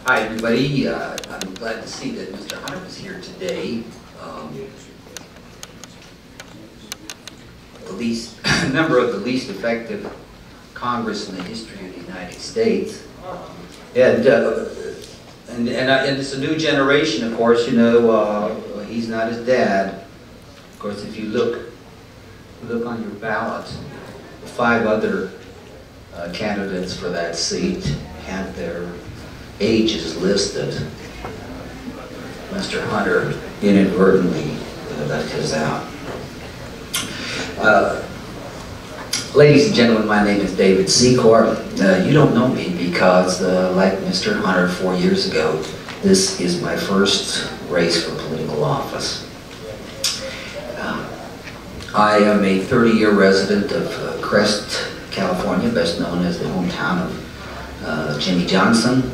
Hi, everybody. I'm glad to see that Mr. Hunter is here today. The least member of the least effective Congress in the history of the United States, and it's a new generation. Of course, you know he's not his dad. Of course, if you look on your ballot, the 5 other candidates for that seat have their ages listed. Mr. Hunter inadvertently left his out. Ladies and gentlemen, my name is David Secor. You don't know me because, like Mr. Hunter 4 years ago, this is my first race for political office. I am a 30-year resident of Crest, California, best known as the hometown of Jimmy Johnson,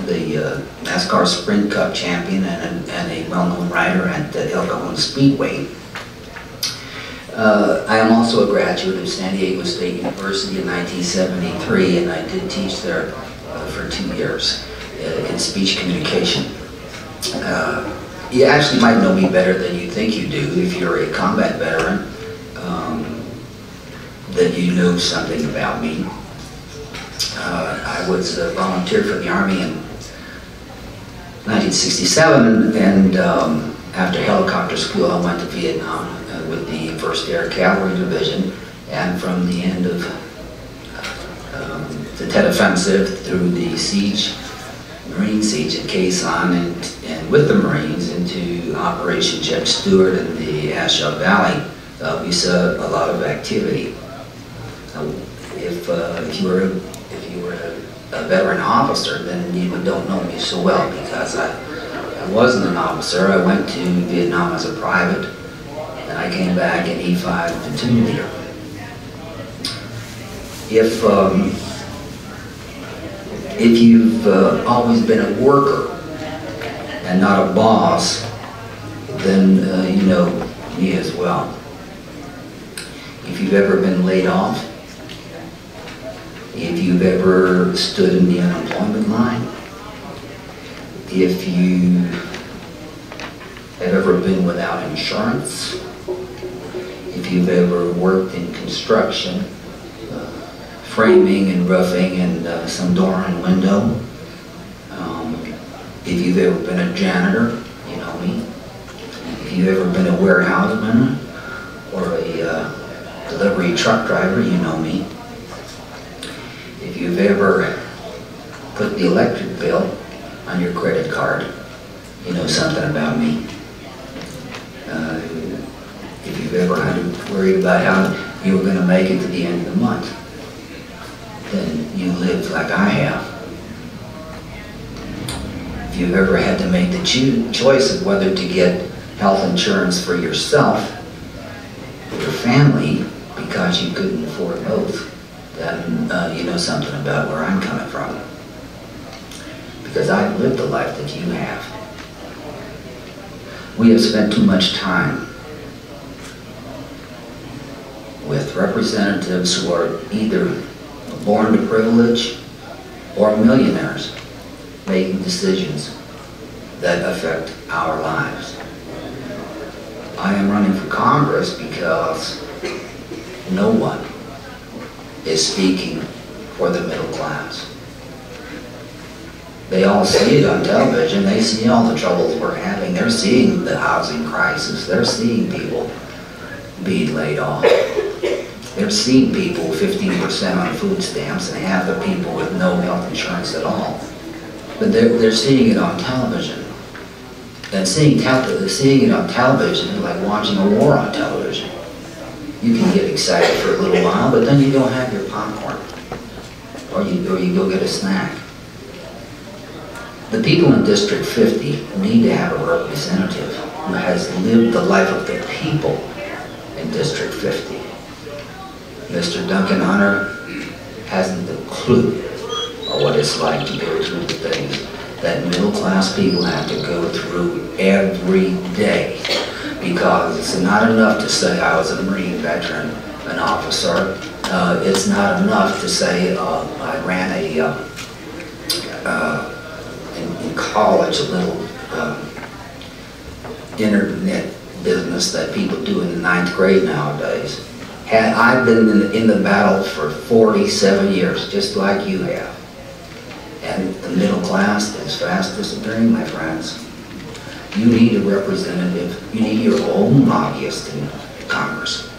the NASCAR Sprint Cup champion and a well-known rider at El Cajon Speedway. I am also a graduate of San Diego State University in 1973, and I did teach there for 2 years in speech communication. You actually might know me better than you think you do if you're a combat veteran, that you know something about me. I was volunteered for the Army in 1967, and after helicopter school I went to Vietnam with the 1st Air Cavalry Division, and from the end of the Tet Offensive through the siege, Marine siege at Quezon, and with the Marines into Operation Jet Stewart in the Ashaw Valley, we saw a lot of activity. If you were a veteran officer, then you don't know me so well, because I wasn't an officer. I went to Vietnam as a private, and I came back in E5 platoon leader. If you've always been a worker and not a boss, then you know me as well. If you've ever been laid off, if you've ever stood in the unemployment line, if you have ever been without insurance, if you've ever worked in construction, framing and roofing and some door and window, if you've ever been a janitor, you know me. If you've ever been a warehouseman or a delivery truck driver, you know me. If you've ever put the electric bill on your credit card, you know something about me. If you've ever had to worry about how you were going to make it to the end of the month, then you live like I have. If you've ever had to make the choice of whether to get health insurance for yourself or your family because you couldn't afford both, then you know something about where I'm coming from. Because I've lived the life that you have. We have spent too much time with representatives who are either born to privilege or millionaires making decisions that affect our lives. I am running for Congress because no one is speaking for the middle class. They all see it on television. They see all the troubles we're having. They're seeing the housing crisis. They're seeing people being laid off. They're seeing people 15% on food stamps and half the people with no health insurance at all. But they're seeing it on television. And seeing it on television is like watching a war on television. You can get excited for a little while, but then you don't have your popcorn. Or you go get a snack. The people in District 50 need to have a representative who has lived the life of the people in District 50. Mr. Duncan Hunter hasn't a clue of what it's like to go through the things that middle-class people have to go through every day. Because it's not enough to say I was a Marine veteran, an officer. It's not enough to say I ran an college, a little internet business that people do in the 9th grade nowadays. I've been in the battle for 47 years, just like you have. And the middle class is fast disappearing, my friends. You need a representative. You need your own lobbyist in Congress.